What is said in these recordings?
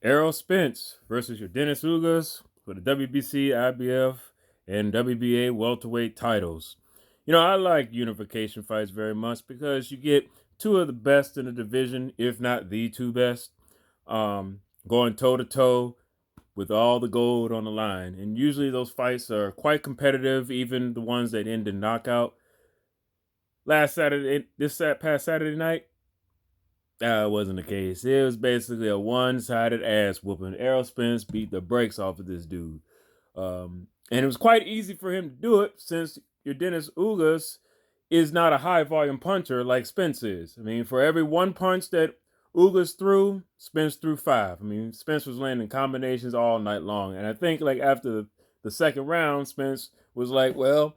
Errol Spence versus Yordenis Ugas for the WBC, IBF, and WBA welterweight titles. I like unification fights very much because you get two of the best in the division, if not the two best, going toe to toe with all the gold on the line. And usually those fights are quite competitive, even the ones that end in knockout. Past Saturday night, it wasn't the case. It was basically a one-sided ass whooping. Errol Spence beat the brakes off of this dude, and it was quite easy for him to do it since your Dennis Ugas is not a high-volume puncher like Spence is. I mean, for every one punch that Ugas threw, Spence threw five. I mean, Spence was landing combinations all night long, and I think like after the second round, Spence was like, "Well,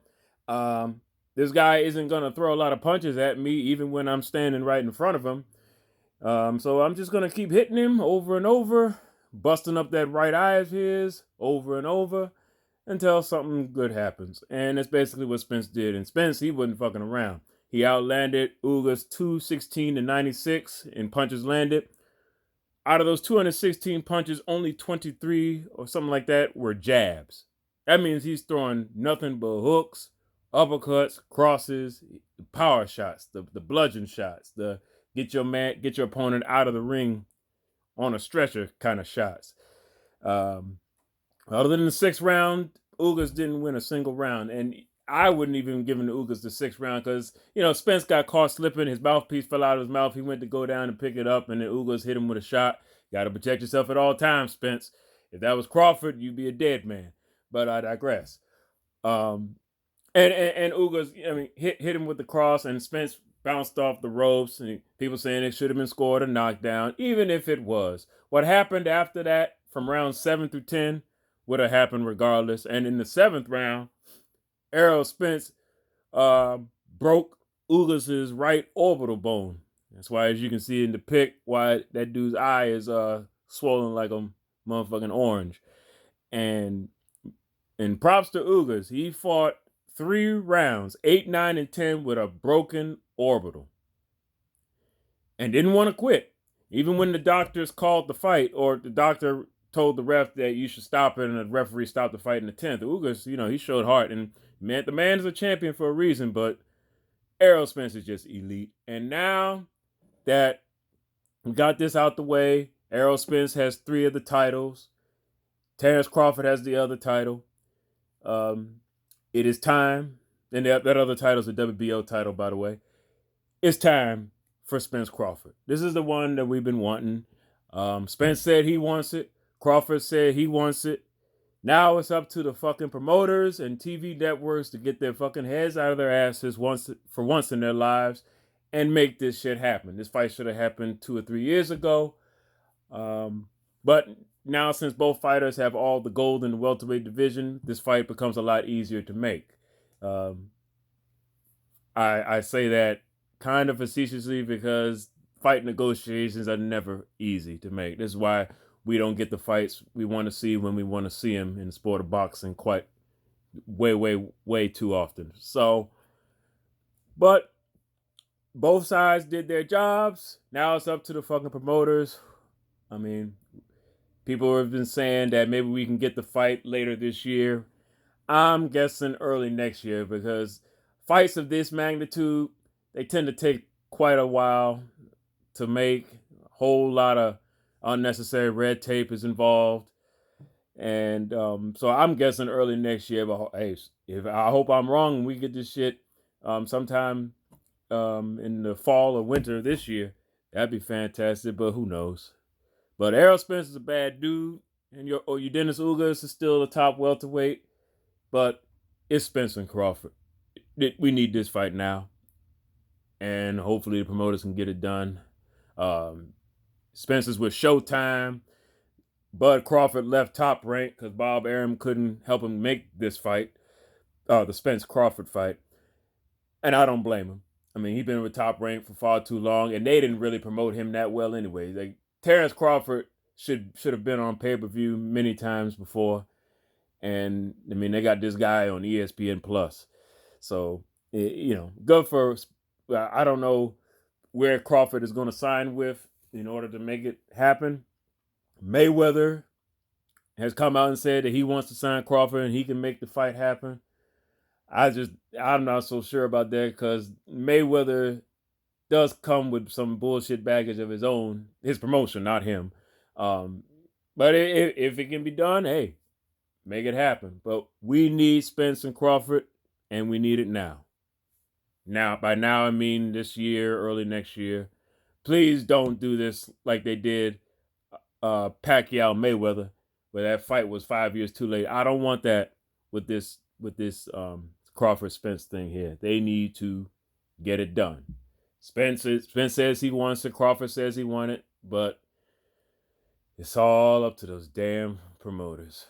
this guy isn't gonna throw a lot of punches at me, even when I'm standing right in front of him." So I'm just gonna keep hitting him over and over, busting up that right eye of his over and over until something good happens. And that's basically what Spence did. And Spence, he wasn't fucking around. He outlanded Ugas 216 to 96 in punches landed. Out of those 216 punches, only 23 or something like that were jabs. That means he's throwing nothing but hooks, uppercuts, crosses, power shots, the bludgeon shots, the get your opponent out of the ring on a stretcher kind of shots. Um, Other than the sixth round, Ugas didn't win a single round, and I wouldn't even give him the Ugas the sixth round because Spence got caught slipping. His mouthpiece fell out of his mouth. He went to go down and pick it up, and then Ugas hit him with a shot. Got to protect yourself at all times, Spence. If that was Crawford, you'd be a dead man. But I digress. Um, and Ugas, I mean, hit him with the cross, and Spence bounced off the ropes, and people saying it should have been scored a knockdown, even if it was. What happened after that, from round 7 through 10, would have happened regardless. And in the seventh round, Errol Spence broke Ugas's right orbital bone. That's why, as you can see in the pic, why that dude's eye is swollen like a motherfucking orange. And props to Ugas, he fought 3 rounds, 8, 9, and 10, with a broken orbital, and didn't want to quit. Even when the doctors called the fight, or the doctor told the ref that you should stop it, and the referee stopped the fight in the 10th. Ugas, he showed heart, and the man is a champion for a reason, but Errol Spence is just elite. And now that we got this out the way, Errol Spence has 3 of the titles. Terrence Crawford has the other title. It is time, and that other title is a WBO title, by the way. It's time for Spence Crawford. This is the one that we've been wanting. Spence said he wants it. Crawford said he wants it. Now it's up to the fucking promoters and TV networks to get their fucking heads out of their asses for once in their lives and make this shit happen. This fight should have happened 2 or 3 years ago. But now, since both fighters have all the gold in the welterweight division, this fight becomes a lot easier to make. I say that kind of facetiously because fight negotiations are never easy to make. This is why we don't get the fights we want to see when we want to see them in the sport of boxing quite way too often. So, but both sides did their jobs. Now it's up to the fucking promoters. I mean, people have been saying that maybe we can get the fight later this year. I'm guessing early next year because fights of this magnitude, they tend to take quite a while to make. A whole lot of unnecessary red tape is involved. And so I'm guessing early next year. But hey, I hope I'm wrong and we get this shit sometime in the fall or winter this year. That'd be fantastic, but who knows? But Errol Spence is a bad dude, and Yordenis Ugas is still the top welterweight. But it's Spence and Crawford. We need this fight now, and hopefully the promoters can get it done. Spence is with Showtime. Bud Crawford left Top Rank because Bob Arum couldn't help him make this fight, the Spence Crawford fight, and I don't blame him. I mean, he's been with Top Rank for far too long, and they didn't really promote him that well anyway. Like, Terrence Crawford should have been on pay-per-view many times before. And I mean, they got this guy on ESPN Plus. So, good for, I don't know where Crawford is going to sign with in order to make it happen. Mayweather has come out and said that he wants to sign Crawford and he can make the fight happen. I'm not so sure about that because Mayweather does come with some bullshit baggage of his own, his promotion, not him. Um, but if it can be done, hey, make it happen. But we need Spence and Crawford, and we need it now. Now, by now, I mean this year, early next year. Please don't do this like they did Pacquiao Mayweather, where that fight was 5 years too late. I don't want that with this Crawford Spence thing here. They need to get it done. Spence says he wants it. Crawford says he wants it, but it's all up to those damn promoters.